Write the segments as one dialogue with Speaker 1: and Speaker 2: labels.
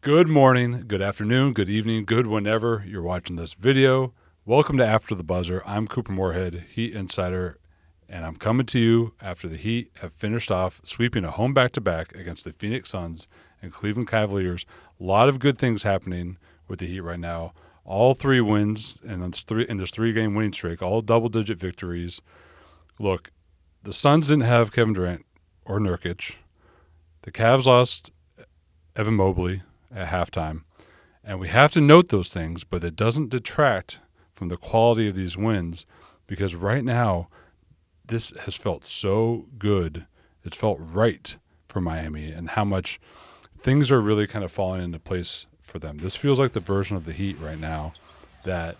Speaker 1: Good morning, good afternoon, good evening, good whenever you're watching this video. Welcome to After the Buzzer. I'm Couper Moorhead, Heat Insider, and I'm coming to you after the Heat have finished off sweeping a home back-to-back against the Phoenix Suns and Cleveland Cavaliers. A lot of good things happening with the Heat right now. All three wins and this three-game winning streak, all double-digit victories. Look, the Suns didn't have Kevin Durant or Nurkic. The Cavs lost Evan Mobley at halftime. And we have to note those things, but it doesn't detract from the quality of these wins because right now this has felt so good. It's felt right for Miami and how much things are really kind of falling into place for them. This feels like the version of the Heat right now that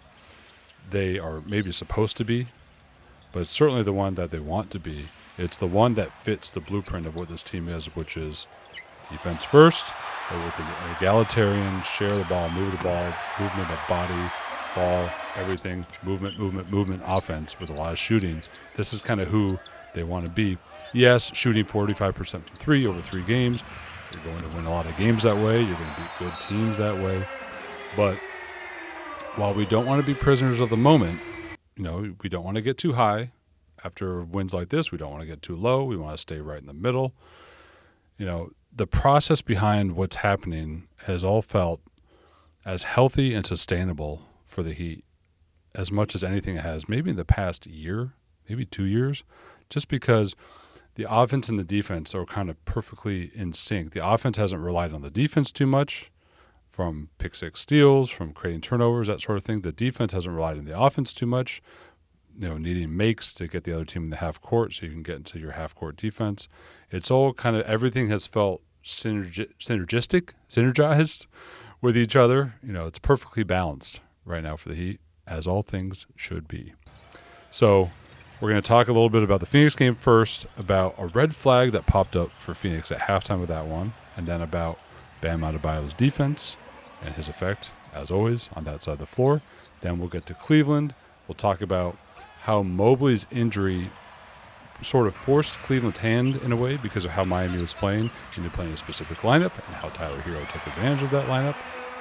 Speaker 1: they are maybe supposed to be, but it's certainly the one that they want to be. It's the one that fits the blueprint of what this team is, which is defense first, but with an egalitarian, share the ball, move the ball, movement of body, ball, everything, movement, offense with a lot of shooting. This is kind of who they want to be. Yes, shooting 45% from three over 3 games. You're going to win a lot of games that way. You're going to beat good teams that way. But while we don't want to be prisoners of the moment, we don't want to get too high. After wins like this, we don't want to get too low. We want to stay right in the middle. The process behind what's happening has all felt as healthy and sustainable for the Heat as much as anything it has, maybe in the past year, maybe 2 years, just because the offense and the defense are kind of perfectly in sync. The offense hasn't relied on the defense too much, from pick-six steals, from creating turnovers, that sort of thing. The defense hasn't relied on the offense too much, needing makes to get the other team in the half court so you can get into your half-court defense. It's all kind of, everything has felt synergized with each other. It's perfectly balanced right now for the Heat, as all things should be. So we're going to talk a little bit about the Phoenix game first, about a red flag that popped up for Phoenix at halftime with that one, and then about Bam Adebayo's defense and his effect, as always, on that side of the floor. Then we'll get to Cleveland. We'll talk about how Mobley's injury sort of forced Cleveland's hand in a way because of how Miami was playing into playing a specific lineup and how Tyler Hero took advantage of that lineup.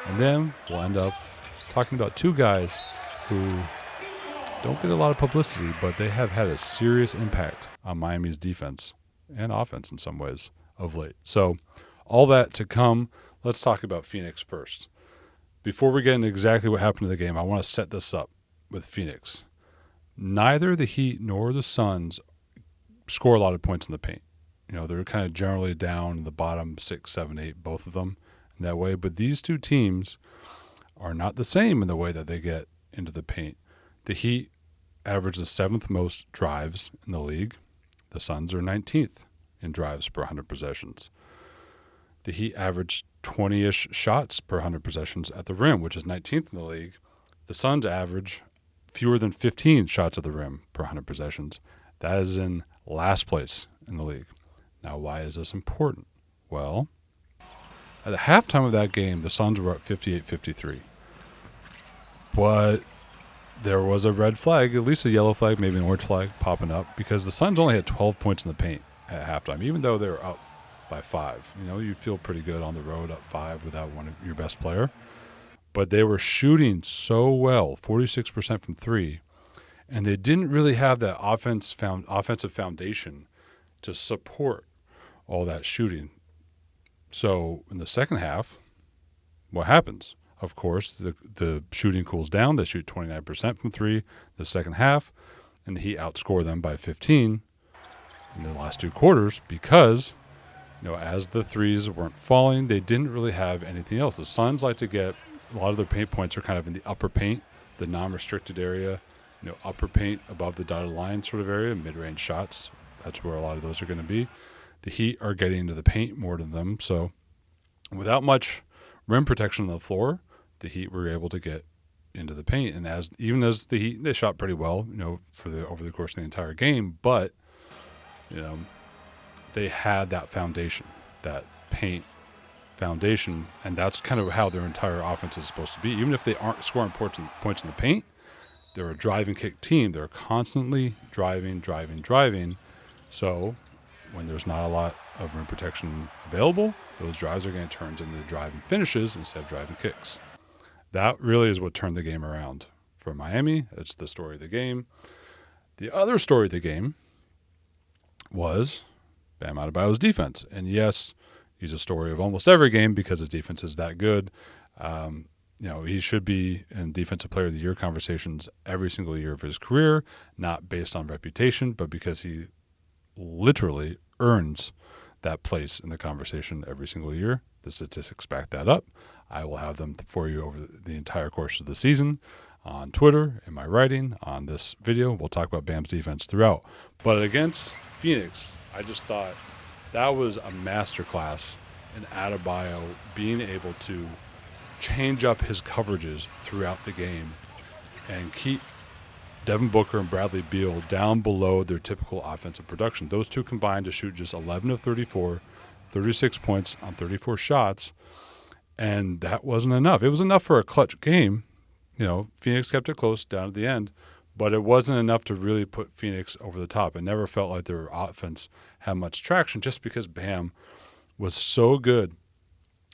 Speaker 1: And then we'll end up talking about 2 guys who don't get a lot of publicity, but they have had a serious impact on Miami's defense and offense in some ways of late. So all that to come. Let's talk about Phoenix first. Before we get into exactly what happened in the game, I want to set this up with Phoenix. Neither the Heat nor the Suns score a lot of points in the paint. They're kind of generally down in the bottom 6, 7, 8, both of them in that way. But these two teams are not the same in the way that they get into the paint. The Heat average the 7th most drives in the league. The Suns are 19th in drives per 100 possessions. The Heat average 20-ish shots per 100 possessions at the rim, which is 19th in the league. The Suns average fewer than 15 shots at the rim per 100 possessions. That is in last place in the league. Now, why is this important? Well, at the halftime of that game, the Suns were up 58-53. But there was a red flag, at least a yellow flag, maybe an orange flag popping up because the Suns only had 12 points in the paint at halftime, even though they were up by 5. You feel pretty good on the road up 5 without one of your best player. But they were shooting so well, 46% from 3, and they didn't really have that offensive foundation to support all that shooting. So in the second half, what happens? Of course, the shooting cools down. They shoot 29% from 3 the second half, and the Heat outscore them by 15 in the last 2 quarters because, as the threes weren't falling, they didn't really have anything else. The Suns like to get a lot of their paint points are kind of in the upper paint, the non-restricted area, upper paint above the dotted line sort of area, mid-range shots. That's where a lot of those are going to be. The Heat are getting into the paint more than them. So without much rim protection on the floor, the Heat were able to get into the paint. And even as the Heat, they shot pretty well, over the course of the entire game. But, they had that foundation, that paint foundation, and that's kind of how their entire offense is supposed to be. Even if they aren't scoring points in the paint, they're a drive and kick team. They're constantly driving. So when there's not a lot of rim protection available, those drives are getting turned into driving finishes instead of driving kicks. That really is what turned the game around for Miami. It's the story of the game. The other story of the game was Bam Adebayo's defense. And yes, he's a story of almost every game because his defense is that good. He should be in Defensive Player of the Year conversations every single year of his career, not based on reputation, but because he literally earns that place in the conversation every single year. The statistics back that up. I will have them for you over the entire course of the season on Twitter, in my writing, on this video. We'll talk about Bam's defense throughout. But against Phoenix, I just thought that was a masterclass in Adebayo being able to change up his coverages throughout the game and keep Devin Booker and Bradley Beal down below their typical offensive production. Those two combined to shoot just 11 of 34, 36 points on 34 shots, and that wasn't enough. It was enough for a clutch game. Phoenix kept it close down at the end, but it wasn't enough to really put Phoenix over the top. It never felt like their offense had much traction just because Bam was so good.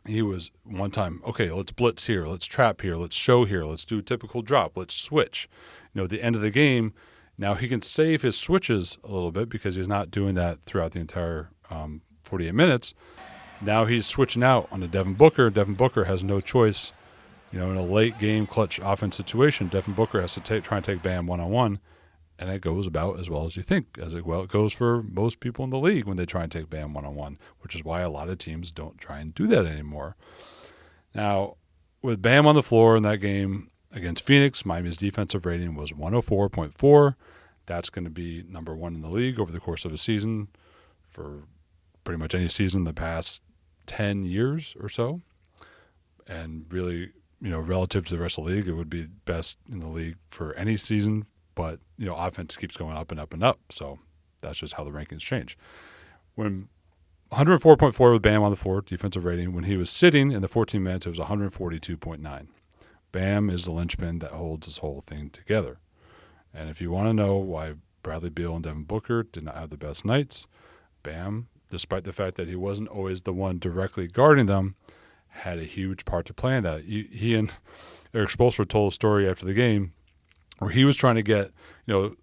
Speaker 1: He was one time, okay, let's blitz here, let's trap here, let's show here, let's do a typical drop, let's switch. At the end of the game, now he can save his switches a little bit because he's not doing that throughout the entire 48 minutes. Now he's switching out on to Devin Booker. Devin Booker has no choice. In a late game clutch offense situation, Devin Booker has to try and take Bam one-on-one, and it goes about as well as you think. It goes for most people in the league when they try and take Bam one-on-one, which is why a lot of teams don't try and do that anymore. Now, with Bam on the floor in that game against Phoenix, Miami's defensive rating was 104.4. That's going to be number one in the league over the course of a season for pretty much any season in the past 10 years or so. And really, relative to the rest of the league, it would be best in the league for any season. But, offense keeps going up and up and up. So that's just how the rankings change. When 104.4 with Bam on the floor, defensive rating. When he was sitting in the 14 minutes, it was 142.9. Bam is the linchpin that holds this whole thing together. And if you want to know why Bradley Beal and Devin Booker did not have the best nights, Bam, despite the fact that he wasn't always the one directly guarding them, had a huge part to play in that. He and Eric Spoelstra told a story after the game where he was trying to get,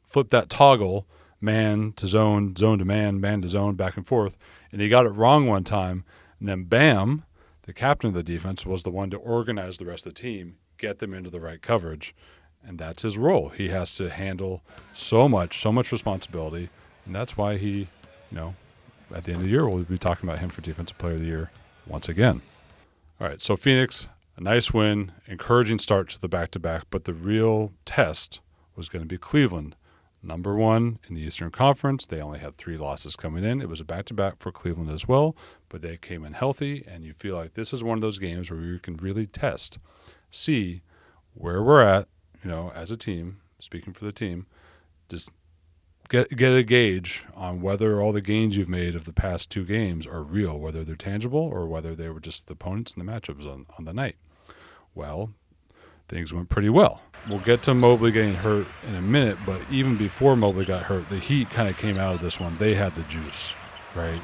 Speaker 1: flip that toggle, man to zone, zone to man to zone, back and forth, and he got it wrong one time. And then Bam, the captain of the defense, was the one to organize the rest of the team, get them into the right coverage, and that's his role. He has to handle so much responsibility, and that's why he, at the end of the year, we'll be talking about him for Defensive Player of the Year once again. All right, so Phoenix, a nice win, encouraging start to the back-to-back, but the real test was going to be Cleveland. Number one in the Eastern Conference. They only had 3 losses coming in. It was a back-to-back for Cleveland as well, but they came in healthy, and you feel like this is one of those games where you can really test, see where we're at, as a team, speaking for the team, just get a gauge on whether all the gains you've made of the past 2 games are real, whether they're tangible or whether they were just the opponents and the matchups on the night. Well, things went pretty well. We'll get to Mobley getting hurt in a minute, but even before Mobley got hurt, the Heat kind of came out of this one. They had the juice, right?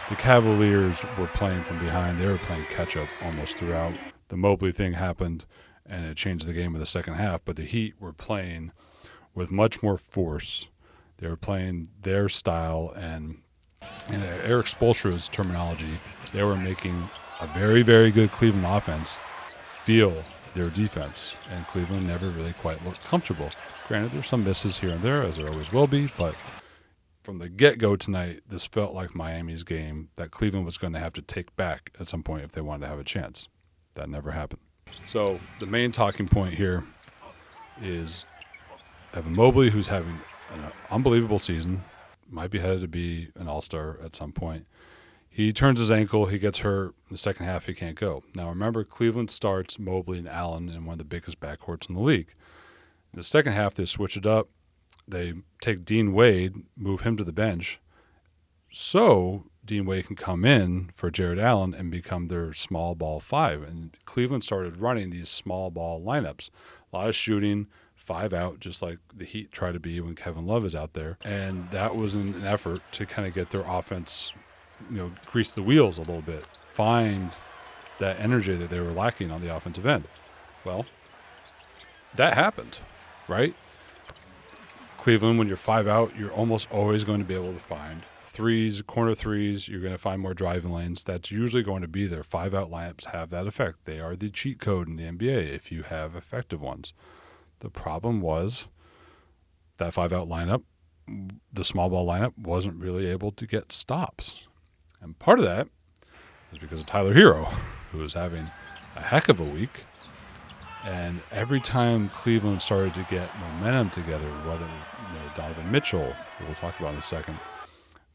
Speaker 1: The Cavaliers were playing from behind. They were playing catch-up almost throughout. The Mobley thing happened, and it changed the game in the second half, but the Heat were playing with much more force. They were playing their style, and in Eric Spoelstra's terminology, they were making a very, very good Cleveland offense feel their defense, and Cleveland never really quite looked comfortable. Granted, there's some misses here and there, as there always will be, but from the get-go tonight, this felt like Miami's game that Cleveland was going to have to take back at some point if they wanted to have a chance. That never happened. So the main talking point here is Evan Mobley, who's having an unbelievable season, might be headed to be an all-star at some point. He turns his ankle. He gets hurt. In the second half, he can't go. Now, remember, Cleveland starts Mobley and Allen in one of the biggest backcourts in the league. In the second half, they switch it up. They take Dean Wade, move him to the bench, so Dean Wade can come in for Jared Allen and become their small ball 5. And Cleveland started running these small ball lineups. A lot of shooting, 5 out, just like the Heat try to be when Kevin Love is out there. And that was an effort to kind of get their offense grease the wheels a little bit, find that energy that they were lacking on the offensive end. Well, that happened, right? Cleveland, when you're 5 out, you're almost always going to be able to find threes, corner threes. You're going to find more driving lanes. That's usually going to be there. 5-out lineups have that effect. They are the cheat code in the NBA if you have effective ones. The problem was that 5-out lineup, the small ball lineup, wasn't really able to get stops. And part of that is because of Tyler Hero, who was having a heck of a week. And every time Cleveland started to get momentum together, whether Donovan Mitchell, who we'll talk about in a second,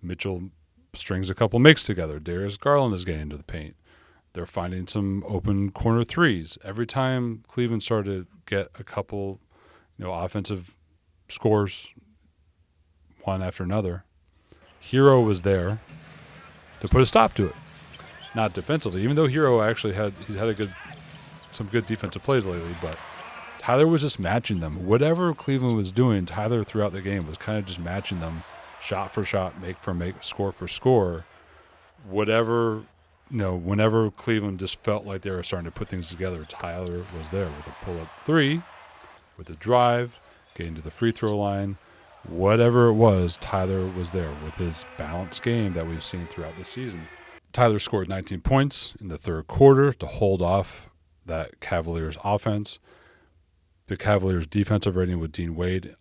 Speaker 1: Mitchell strings a couple makes together. Darius Garland is getting into the paint. They're finding some open corner threes. Every time Cleveland started to get a couple, offensive scores, one after another, Hero was there to put a stop to it. Not defensively, even though Hero actually had some good defensive plays lately, but Tyler was just matching them. Whatever Cleveland was doing, Tyler throughout the game was kind of just matching them, shot for shot, make for make, score for score. Whatever, whenever Cleveland just felt like they were starting to put things together, Tyler was there with a pull-up three, with a drive, getting to the free throw line. Whatever it was, Tyler was there with his balanced game that we've seen throughout the season. Tyler scored 19 points in the third quarter to hold off that Cavaliers offense. The Cavaliers defensive rating with Dean Wade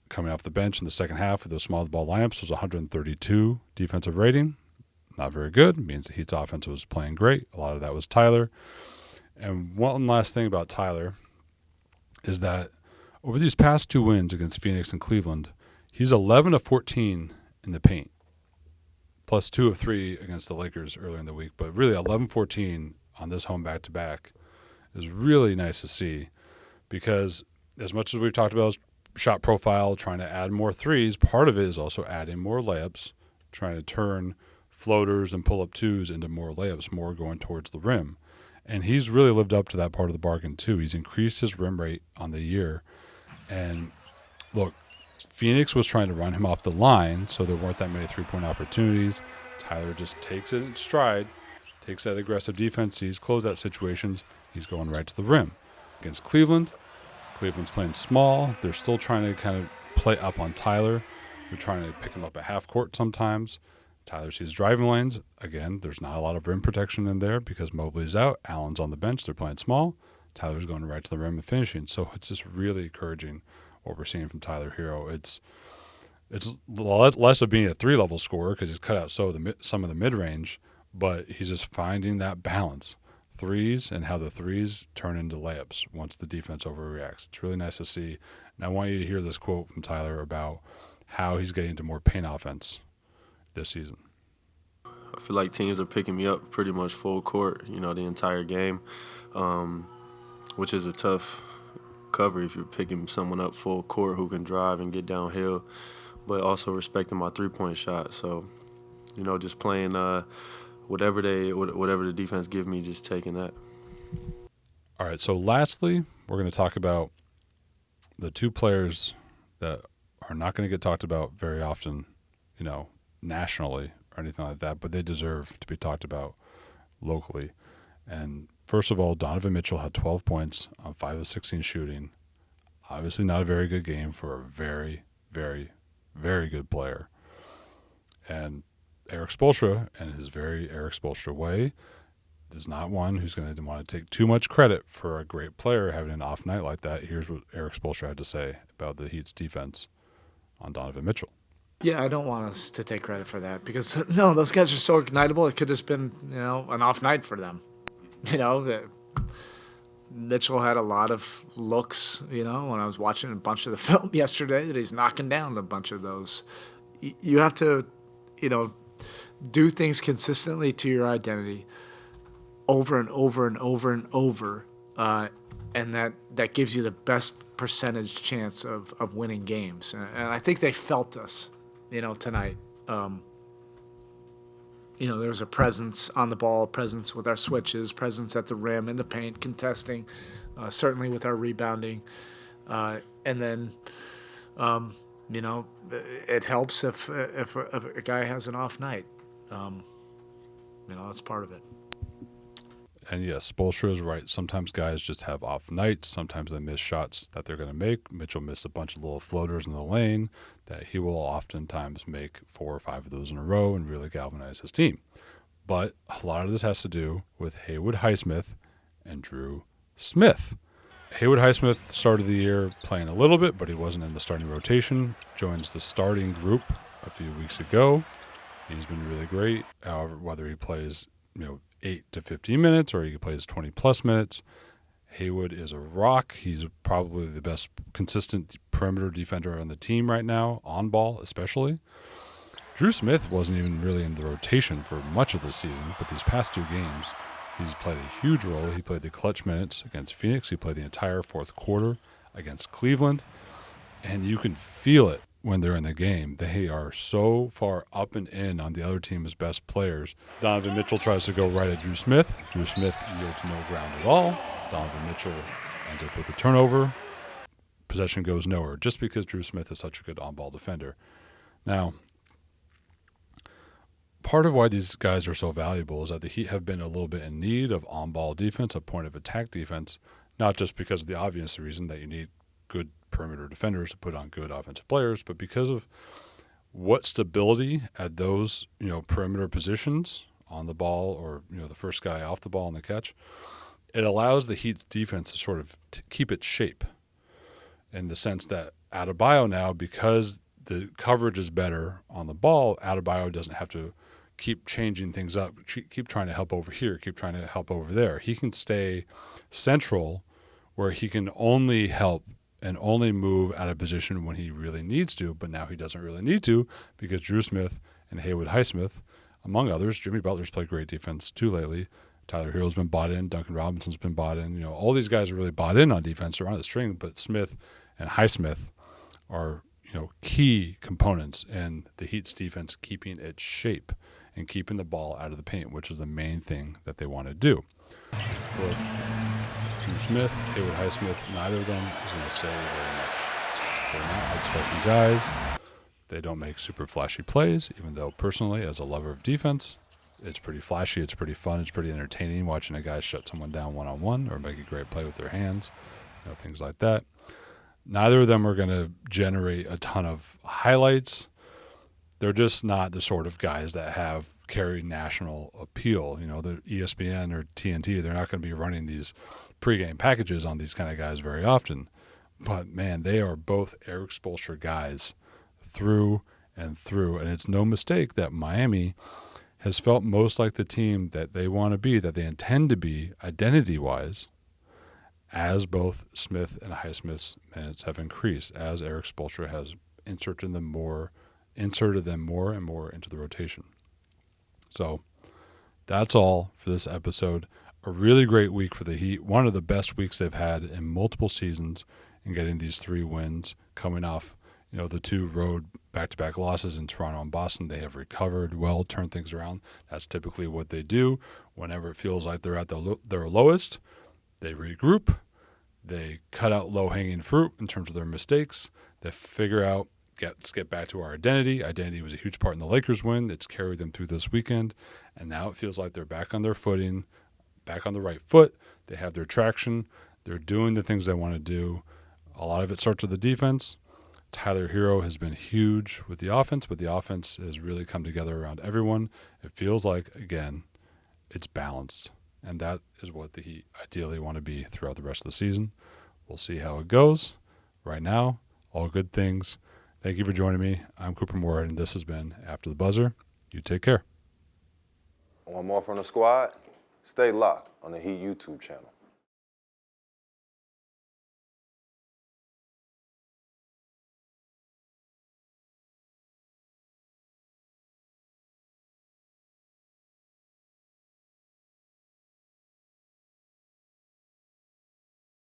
Speaker 1: coming off the bench in the second half of those small ball lineups was 132 defensive rating. Not very good. It means the Heat's offense was playing great. A lot of that was Tyler. And one last thing about Tyler is that over these past 2 wins against Phoenix and Cleveland, he's 11 of 14 in the paint, plus 2 of 3 against the Lakers earlier in the week. But really 11-14 on this home back-to-back is really nice to see, because as much as we've talked about his shot profile, trying to add more threes, part of it is also adding more layups, trying to turn floaters and pull-up twos into more layups, more going towards the rim. And he's really lived up to that part of the bargain too. He's increased his rim rate on the year. And look, Phoenix was trying to run him off the line, so there weren't that many three-point opportunities. Tyler just takes it in stride, takes that aggressive defense, sees closeout situations, he's going right to the rim. Against Cleveland's playing small. They're still trying to kind of play up on Tyler. They're trying to pick him up at half court sometimes. Tyler sees driving lanes. Again, there's not a lot of rim protection in there because Mobley's out. Allen's on the bench. They're playing small. Tyler's going right to the rim and finishing. So it's just really encouraging what we're seeing from Tyler Hero. It's less of being a three-level scorer because he's cut out some of the mid-range, but he's just finding that balance. Threes and how the threes turn into layups once the defense overreacts. It's really nice to see. And I want you to hear this quote from Tyler about how he's getting into more paint offense this season.
Speaker 2: I feel like teams are picking me up pretty much full court, the entire game, which is a tough cover if you're picking someone up full court who can drive and get downhill, but also respecting my three-point shot. So, just playing whatever the defense give me, just taking that.
Speaker 1: All right, so lastly, we're going to talk about the 2 players that are not going to get talked about very often, nationally or anything like that, but they deserve to be talked about locally. And first of all, Donovan Mitchell had 12 points on 5 of 16 shooting. Obviously not a very good game for a very, very, very good player. And Eric Spoelstra, in his very Eric Spoelstra way, is not one who's going to want to take too much credit for a great player having an off night like that. Here's what Eric Spoelstra had to say about the Heat's defense on Donovan Mitchell.
Speaker 3: Yeah, I don't want us to take credit for that because, no, those guys are so ignitable. It could have been, an off night for them. Mitchell had a lot of looks, when I was watching a bunch of the film yesterday, that he's knocking down a bunch of those. You have to, do things consistently to your identity over and over and over and over, and that gives you the best percentage chance of winning games. And I think they felt us, tonight. There was a presence on the ball, presence with our switches, presence at the rim, in the paint, contesting, certainly with our rebounding. And then, it helps if a guy has an off night. That's part of it.
Speaker 1: And yes, Spoelstra is right. Sometimes guys just have off nights. Sometimes they miss shots that they're going to make. Mitchell missed a bunch of little floaters in the lane that he will oftentimes make 4 or 5 of those in a row and really galvanize his team. But a lot of this has to do with Haywood Highsmith and Drew Smith. Haywood Highsmith started the year playing a little bit, but he wasn't in the starting rotation. Joins the starting group a few weeks ago. He's been really great. However, whether he plays 8 to 15 minutes or he plays 20-plus minutes, Haywood is a rock. He's probably the best consistent perimeter defender on the team right now, on ball especially. Drew Smith wasn't even really in the rotation for much of the season, but these past 2 games, he's played a huge role. He played the clutch minutes against Phoenix. He played the entire fourth quarter against Cleveland. And you can feel it when they're in the game. They are so far up and in on the other team's best players. Donovan Mitchell tries to go right at Drew Smith. Drew Smith yields no ground at all. Donovan Mitchell ends up with a turnover. Possession goes nowhere just because Drew Smith is such a good on-ball defender. Now, part of why these guys are so valuable is that the Heat have been a little bit in need of on-ball defense, a point-of-attack defense, not just because of the obvious reason that you need good perimeter defenders to put on good offensive players, but because of what stability at those perimeter positions on the ball or the first guy off the ball on the catch, it allows the Heat's defense to sort of keep its shape in the sense that Adebayo now, because the coverage is better on the ball, Adebayo doesn't have to keep changing things up, keep trying to help over here, keep trying to help over there. He can stay central where he can only help and only move out of position when he really needs to, but now he doesn't really need to because Drew Smith and Haywood Highsmith, among others, Jimmy Butler's played great defense too lately. Tyler Hero's been bought in. Duncan Robinson's been bought in. All these guys are really bought in on defense around the string, but Smith and Highsmith are, key components in the Heat's defense keeping its shape and keeping the ball out of the paint, which is the main thing that they want to do. But Drew Smith, Haywood Highsmith, neither of them is going to say very much. They're not outspoken guys. They don't make super flashy plays, even though personally, as a lover of defense, it's pretty flashy, it's pretty fun, it's pretty entertaining watching a guy shut someone down one-on-one or make a great play with their hands, things like that. Neither of them are going to generate a ton of highlights. They're just not the sort of guys that have carried national appeal. The ESPN or TNT, they're not going to be running these pregame packages on these kind of guys very often. But, man, they are both Eric Spoelstra guys through and through. And it's no mistake that Miami has felt most like the team that they want to be, that they intend to be identity-wise, as both Smith and Highsmith's minutes have increased, as Eric Spoelstra has inserted them more and more into the rotation. So that's all for this episode. A really great week for the Heat. One of the best weeks they've had in multiple seasons in getting these 3 wins coming off, the 2 road back-to-back losses in Toronto and Boston. They have recovered well, turned things around. That's typically what they do. Whenever it feels like they're at their lowest, they regroup. They cut out low-hanging fruit in terms of their mistakes. They figure out, let's get back to our identity. Identity was a huge part in the Lakers win. It's carried them through this weekend. And now it feels like they're back on their footing, back on the right foot. They have their traction. They're doing the things they want to do. A lot of it starts with the defense. Tyler Hero has been huge with the offense, but the offense has really come together around everyone. It feels like, again, it's balanced. And that is what the Heat ideally want to be throughout the rest of the season. We'll see how it goes. Right now, all good things. Thank you for joining me. I'm Couper Moorhead, and this has been After the Buzzer. You take care.
Speaker 4: Want more from the squad? Stay locked on the Heat YouTube channel.